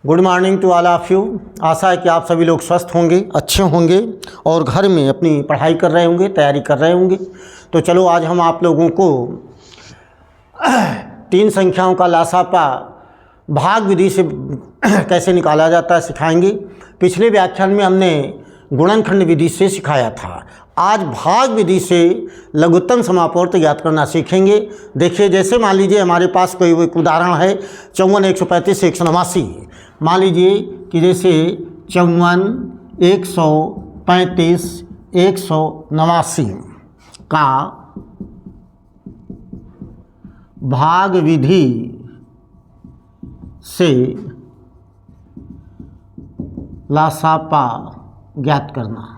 Good morning to all of you. आशा है कि आप सभी लोग स्वस्थ होंगे, अच्छे होंगे और घर में अपनी पढ़ाई कर रहे होंगे, तैयारी कर रहे होंगे। तो चलो आज हम आप लोगों को 3 संख्याओं का लासापा भाग विधि से कैसे निकाला जाता है सिखाएंगे। पिछले व्याख्यान में हमने गुणनखंड विधि से सिखाया था। आज भाग विधि से लघुत्तम समापवर्त ज्ञात करना सीखेंगे। देखिए, जैसे मान लीजिए हमारे पास कोई एक उदाहरण है 54, 135, 189। मान लीजिए कि जैसे 54, 135, 189 का भाग विधि से लासापा ज्ञात करना।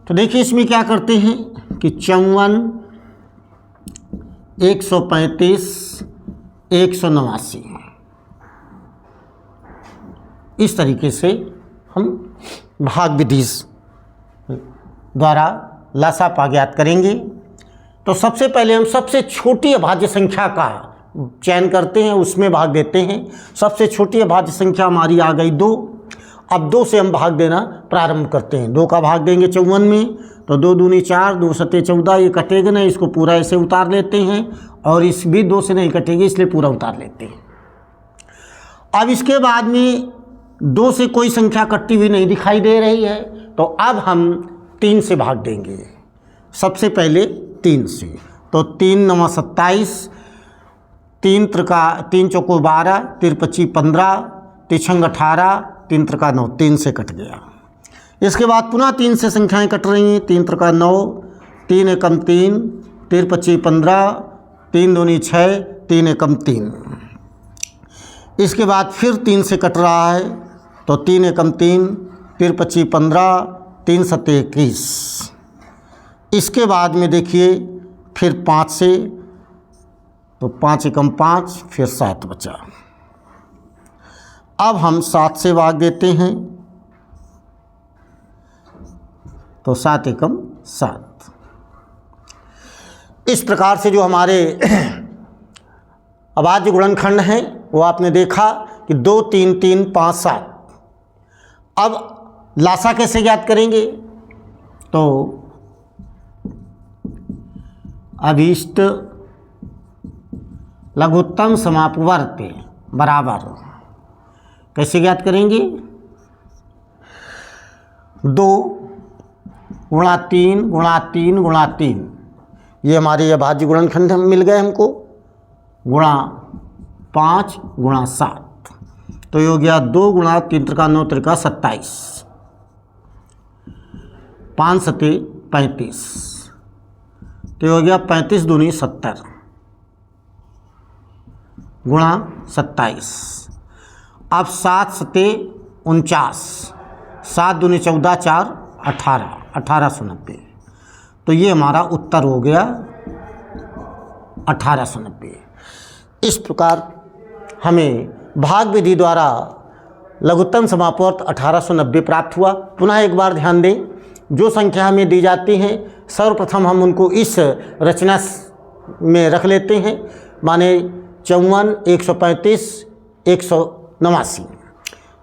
तो देखिए इसमें क्या करते हैं कि 54, 135, 189 इस तरीके से हम भाग विधि द्वारा लासापा ज्ञात करेंगे। तो सबसे पहले हम सबसे छोटी अभाज्य संख्या का चयन करते हैं, उसमें भाग देते हैं। सबसे छोटी अभाज्य संख्या हमारी आ गई 2। अब 2 से हम भाग देना प्रारंभ करते हैं। 2 का भाग देंगे 54 में, तो 2 दूनी 4, 2 सत्ते 14, ये कटेगा नहीं, इसको पूरा ऐसे उतार लेते हैं। और इस भी 2 से नहीं कटेगी, इसलिए पूरा उतार लेते हैं। अब इसके बाद में 2 से कोई संख्या कटती हुई नहीं दिखाई दे रही है, तो अब हम 3 से भाग देंगे। सबसे पहले 3 से, तो 3 9 27, 3 चौको 12, 3 25 15, 3 18, 3 त्रिका 9, 3 से कट गया। इसके बाद पुनः 3 से संख्याएं कट रही हैं। 3 त्रिका 9, 3 एकम 3, 3 25 15, 3 दूनी 6, 3 एकम 3। इसके बाद फिर 3 से कट रहा है, तो 3 एकम 3, 3 25 15, 3 सत्ते 21। इसके बाद में देखिए फिर 5 से, तो 5 एकम 5, फिर 7 बचा। अब हम 7 से भाग देते हैं, तो 7 एकम 7। इस प्रकार से जो हमारे अभाज्य गुणनखंड हैं वो आपने देखा कि 2 3 3 5 7। अब लासा कैसे ज्ञात करेंगे? तो अभीष्ट लघुत्तम समापवर्त बराबर कैसे ज्ञात करेंगे? 2 गुणा 3 गुणा 3 गुणा 3, ये हमारे अभाज्य गुणनखंड मिल गए हमको, गुणा 5 गुणा 7। तो ये हो गया 2 गुणा 3 त्रिका 9 त्रिका 27, 5 सत्ते 35, तो ये हो गया 35 दूनी 70 गुणा 27। अब 7 सत्ते 49, 7 दूनी 14, 4 18, 1890। तो ये हमारा उत्तर हो गया 1890। इस प्रकार हमें भाग विधि द्वारा लघुत्तम समापवर्त 1890 प्राप्त हुआ। पुनः एक बार ध्यान दें, जो संख्या हमें दी जाती हैं सर्वप्रथम हम उनको इस रचना में रख लेते हैं, माने 54, 135, 189।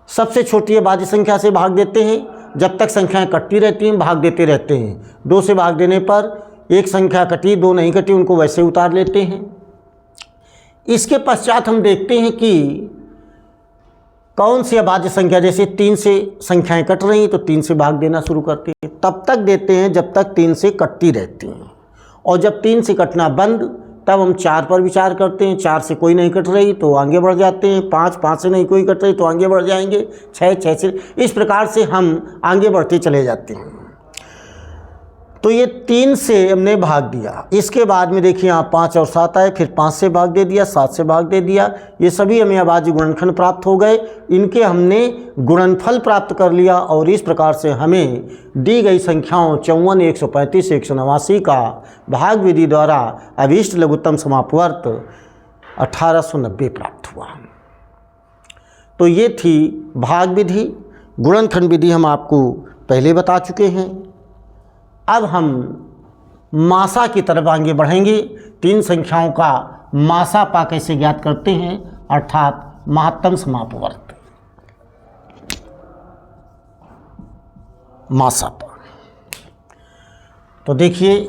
सबसे छोटी अभाज्य संख्या से भाग देते हैं। जब तक संख्याएं कटती रहती हैं भाग देते रहते हैं। 2 से भाग देने पर एक संख्या कटी, 2 नहीं कटी, उनको वैसे उतार लेते हैं। इसके पश्चात हम देखते हैं कि कौन सी अभाज्य संख्या, जैसे 3 से संख्याएं कट रही हैं तो 3 से भाग देना शुरू करते हैं। तब तक देते हैं जब तक 3 से कटती रहती हैं, और जब 3 से कटना बंद तब हम 4 पर विचार करते हैं। 4 से कोई नहीं कट रही तो आगे बढ़ जाते हैं। 5 से नहीं कोई कट रही तो आगे बढ़ जाएंगे। 6 से, इस प्रकार से हम आगे बढ़ते चले जाते हैं। तो ये 3 से हमने भाग दिया। इसके बाद में देखिए यहाँ 5 और 7 आए, फिर 5 से भाग दे दिया, 7 से भाग दे दिया। ये सभी हमें अभाज्य गुणनखंड प्राप्त हो गए। इनके हमने गुणनफल प्राप्त कर लिया, और इस प्रकार से हमें दी गई संख्याओं 54, 135, 189 का भाग विधि द्वारा अभीष्ट लघुत्तम समापवर्त 1890 प्राप्त हुआ। तो ये थी भाग विधि। गुणनखंड विधि हम आपको पहले बता चुके हैं। अब हम मासा की तरफ आगे बढ़ेंगे। 3 संख्याओं का मासापा कैसे ज्ञात करते हैं, अर्थात महत्तम समापवर्त मासापा। तो देखिए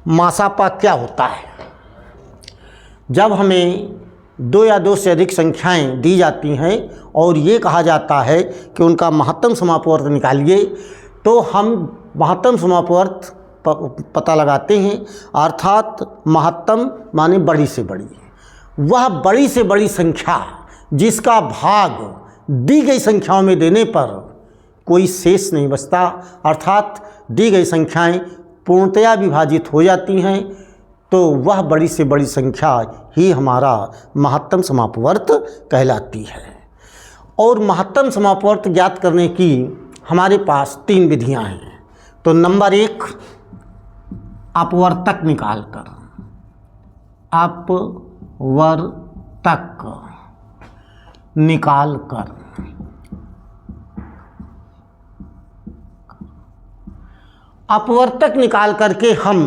मासापा क्या होता है। जब हमें 2 या 2 से अधिक संख्याएं दी जाती हैं और ये कहा जाता है कि उनका महत्तम समापवर्त निकालिए, तो हम महत्तम समापवर्त पता लगाते हैं, अर्थात महत्तम माने बड़ी से बड़ी, वह बड़ी से बड़ी संख्या जिसका भाग दी गई संख्याओं में देने पर कोई शेष नहीं बचता, अर्थात दी गई संख्याएं पूर्णतया विभाजित हो जाती हैं, तो वह बड़ी से बड़ी संख्या ही हमारा महत्तम समापवर्त कहलाती है। और महत्तम समापवर्त ज्ञात करने की हमारे पास 3 विधियां हैं। तो नंबर 1, अपवर्तक निकालकर, अपवर्तक निकालकर, अपवर्तक निकाल करके हम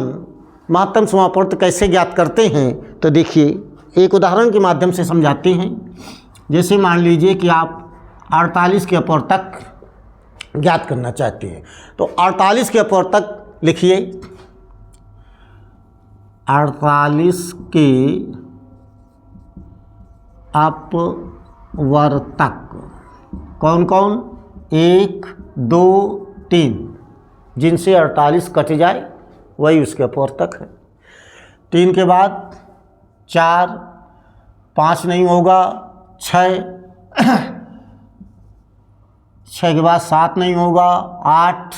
महत्तम समापवर्त कैसे ज्ञात करते हैं, तो देखिए एक उदाहरण के माध्यम से समझाते हैं। जैसे मान लीजिए कि आप 48 के अपवर्तक ज्ञात करना चाहते हैं, तो 48 के अपवर्तक लिखिए। 48 के अपवर्तक कौन कौन, 1, 2, 3, जिनसे 48 कट जाए वही उसके अपवर्तक है। 3 के बाद 4, 5 नहीं होगा, 6, 6 के बाद 7 नहीं होगा, 8,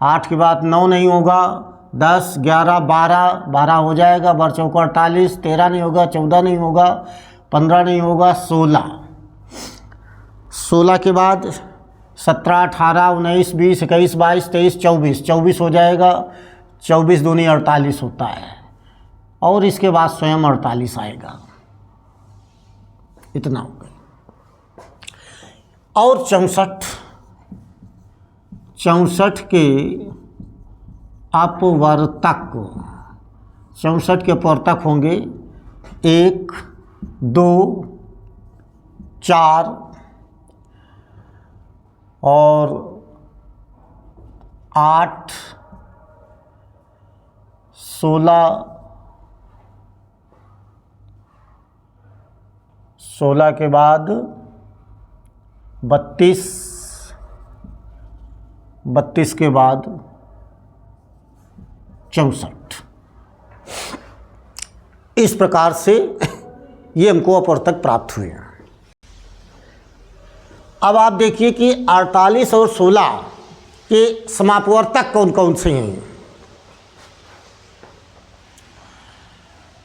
8 के बाद 9 नहीं होगा, 10, 11, 12 हो जाएगा, 12 चौका 48, 13 नहीं होगा, 14 नहीं होगा, 15 नहीं होगा, 16 के बाद 17, 18, 19, 20, 21, 22, 23, 24 हो जाएगा, 24 दूनी 48 होता है, और इसके बाद स्वयं 48 आएगा, इतना हो गया। और 64 के अपवर्तक, 64 के अपवर्तक होंगे 1, 2, 4 और 8, 16 के बाद 32 के बाद 64। इस प्रकार से ये हमको अपवर्तक प्राप्त हुए। अब आप देखिए कि 48 और 16 के समापवर्तक कौन कौन से हैं।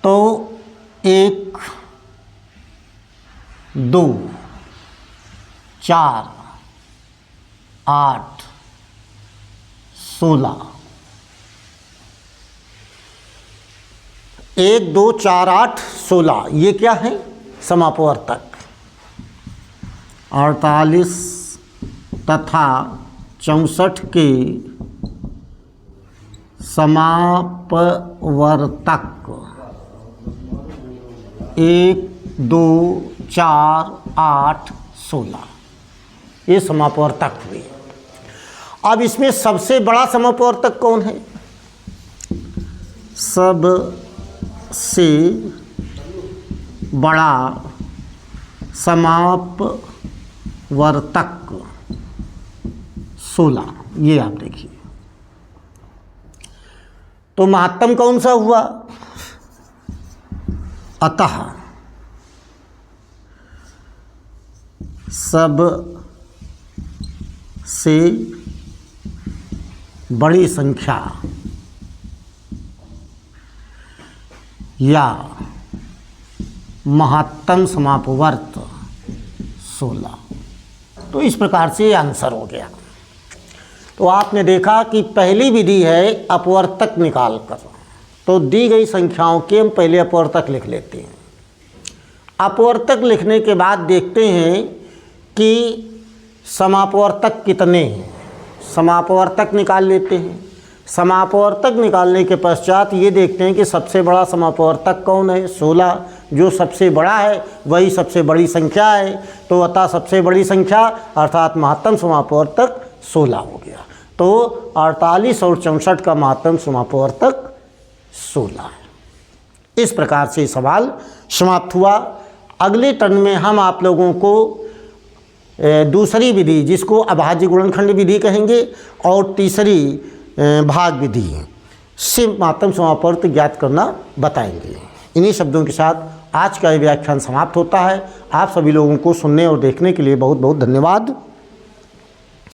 तो 1, 2, 4, 8, 16, 1, 2, 4, 8, 16 ये क्या है, समापवर्तक। 48 तथा 64 के समापवर्तक 1, 2, 4, 8, 16 ये समापवर्तक हुए। अब इसमें सबसे बड़ा समापवर्तक कौन है? सबसे बड़ा समापवर्तक 16, ये आप देखिए। तो महत्तम कौन सा हुआ? अतः सबसे बड़ी संख्या या महत्तम समापवर्त 16। तो इस प्रकार से ये आंसर हो गया। तो तो आपने देखा कि पहली विधि है अपवर्तक निकाल कर, तो दी गई संख्याओं के हम पहले अपवर्तक लिख लेते हैं। अपवर्तक लिखने के बाद देखते हैं कि समापवर्तक कितने हैं, समापवर्तक निकाल लेते हैं। समापवर्तक निकालने के पश्चात ये देखते हैं कि सबसे बड़ा समापवर्तक कौन है, 16। जो सबसे बड़ा है वही सबसे बड़ी संख्या है, तो अतः सबसे बड़ी संख्या अर्थात महत्तम समापवर्तक 16 हो गया। तो 48 और 64 का महत्तम समापवर्तक 16 है। इस प्रकार से सवाल समाप्त हुआ। अगले टर्न में हम आप लोगों को दूसरी विधि जिसको अभाज्य गुणनखंड विधि कहेंगे और तीसरी भाग विधि से महत्तम समापवर्त ज्ञात करना बताएंगे। इन्हीं शब्दों के साथ आज का ये व्याख्यान समाप्त होता है। आप सभी लोगों को सुनने और देखने के लिए बहुत बहुत धन्यवाद।